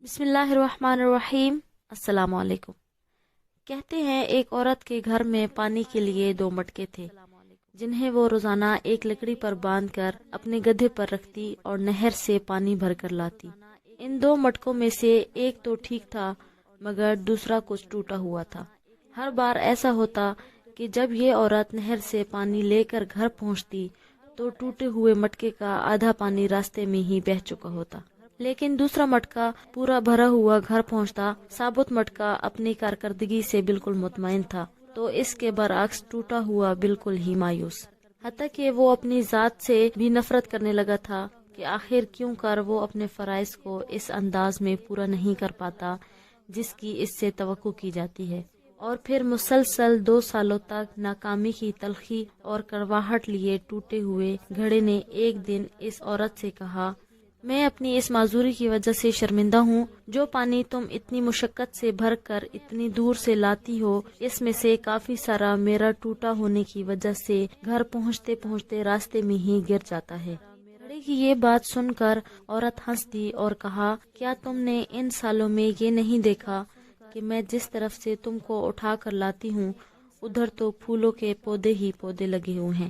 بسم اللہ الرحمن الرحیم۔ السلام علیکم۔ کہتے ہیں ایک عورت کے گھر میں پانی کے لیے 2 مٹکے تھے جنہیں وہ روزانہ ایک لکڑی پر باندھ کر اپنے گدھے پر رکھتی اور نہر سے پانی بھر کر لاتی۔ ان 2 مٹکوں میں سے ایک تو ٹھیک تھا مگر دوسرا کچھ ٹوٹا ہوا تھا۔ ہر بار ایسا ہوتا کہ جب یہ عورت نہر سے پانی لے کر گھر پہنچتی تو ٹوٹے ہوئے مٹکے کا آدھا پانی راستے میں ہی بہہ چکا ہوتا، لیکن دوسرا مٹکا پورا بھرا ہوا گھر پہنچتا۔ ثابت مٹکا اپنی کارکردگی سے بالکل مطمئن تھا تو اس کے برعکس ٹوٹا ہوا بالکل ہی مایوس، حتیٰ کہ وہ اپنی ذات سے بھی نفرت کرنے لگا تھا کہ آخر کیوں کر وہ اپنے فرائض کو اس انداز میں پورا نہیں کر پاتا جس کی اس سے توقع کی جاتی ہے۔ اور پھر مسلسل 2 سالوں تک ناکامی کی تلخی اور کڑواہٹ لیے ٹوٹے ہوئے گھڑے نے ایک دن اس عورت سے کہا، میں اپنی اس معذوری کی وجہ سے شرمندہ ہوں۔ جو پانی تم اتنی مشقت سے بھر کر اتنی دور سے لاتی ہو اس میں سے کافی سارا میرا ٹوٹا ہونے کی وجہ سے گھر پہنچتے پہنچتے راستے میں ہی گر جاتا ہے۔ گھڑے کی یہ بات سن کر عورت ہنس دی اور کہا، کیا تم نے ان سالوں میں یہ نہیں دیکھا کہ میں جس طرف سے تم کو اٹھا کر لاتی ہوں ادھر تو پھولوں کے پودے ہی پودے لگے ہوئے ہیں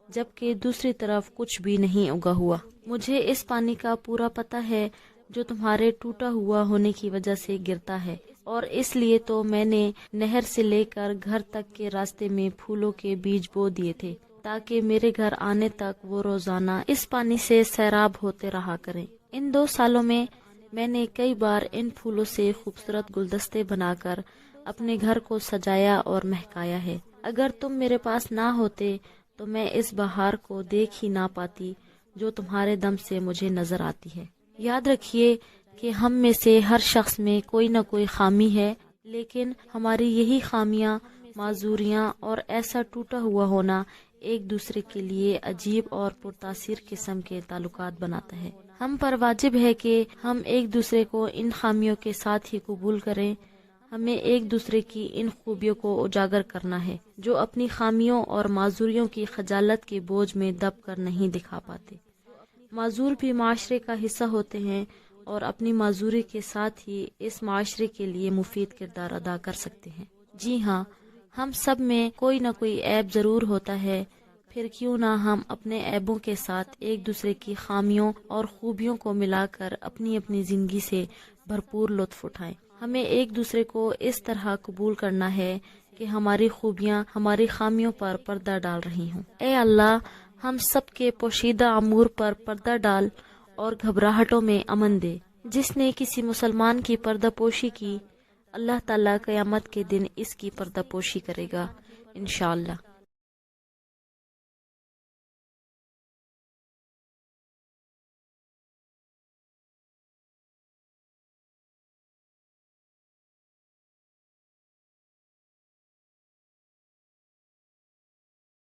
جبکہ دوسری طرف کچھ بھی نہیں اگا ہوا۔ مجھے اس پانی کا پورا پتہ ہے جو تمہارے ٹوٹا ہوا ہونے کی وجہ سے گرتا ہے، اور اس لیے تو میں نے نہر سے لے کر گھر تک کے راستے میں پھولوں کے بیج بو دیے تھے تاکہ میرے گھر آنے تک وہ روزانہ اس پانی سے سیراب ہوتے رہا کریں۔ ان 2 سالوں میں نے کئی بار ان پھولوں سے خوبصورت گلدستے بنا کر اپنے گھر کو سجایا اور مہکایا ہے۔ اگر تم میرے پاس نہ ہوتے تو میں اس بہار کو دیکھ ہی نہ پاتی جو تمہارے دم سے مجھے نظر آتی ہے۔ یاد رکھیے کہ ہم میں سے ہر شخص میں کوئی نہ کوئی خامی ہے، لیکن ہماری یہی خامیاں، معذوریاں اور ایسا ٹوٹا ہوا ہونا ایک دوسرے کے لیے عجیب اور پرتاثیر قسم کے تعلقات بناتا ہے۔ ہم پر واجب ہے کہ ہم ایک دوسرے کو ان خامیوں کے ساتھ ہی قبول کریں۔ ہمیں ایک دوسرے کی ان خوبیوں کو اجاگر کرنا ہے جو اپنی خامیوں اور معذوریوں کی خجالت کے بوجھ میں دب کر نہیں دکھا پاتے۔ معذور بھی معاشرے کا حصہ ہوتے ہیں اور اپنی معذوری کے ساتھ ہی اس معاشرے کے لیے مفید کردار ادا کر سکتے ہیں۔ جی ہاں، ہم سب میں کوئی نہ کوئی عیب ضرور ہوتا ہے، پھر کیوں نہ ہم اپنے عیبوں کے ساتھ ایک دوسرے کی خامیوں اور خوبیوں کو ملا کر اپنی اپنی زندگی سے بھرپور لطف اٹھائیں۔ ہمیں ایک دوسرے کو اس طرح قبول کرنا ہے کہ ہماری خوبیاں ہماری خامیوں پر پردہ ڈال رہی ہوں۔ اے اللہ، ہم سب کے پوشیدہ امور پر پردہ ڈال اور گھبراہٹوں میں امن دے۔ جس نے کسی مسلمان کی پردہ پوشی کی، اللہ تعالیٰ قیامت کے دن اس کی پردہ پوشی کرے گا انشاءاللہ۔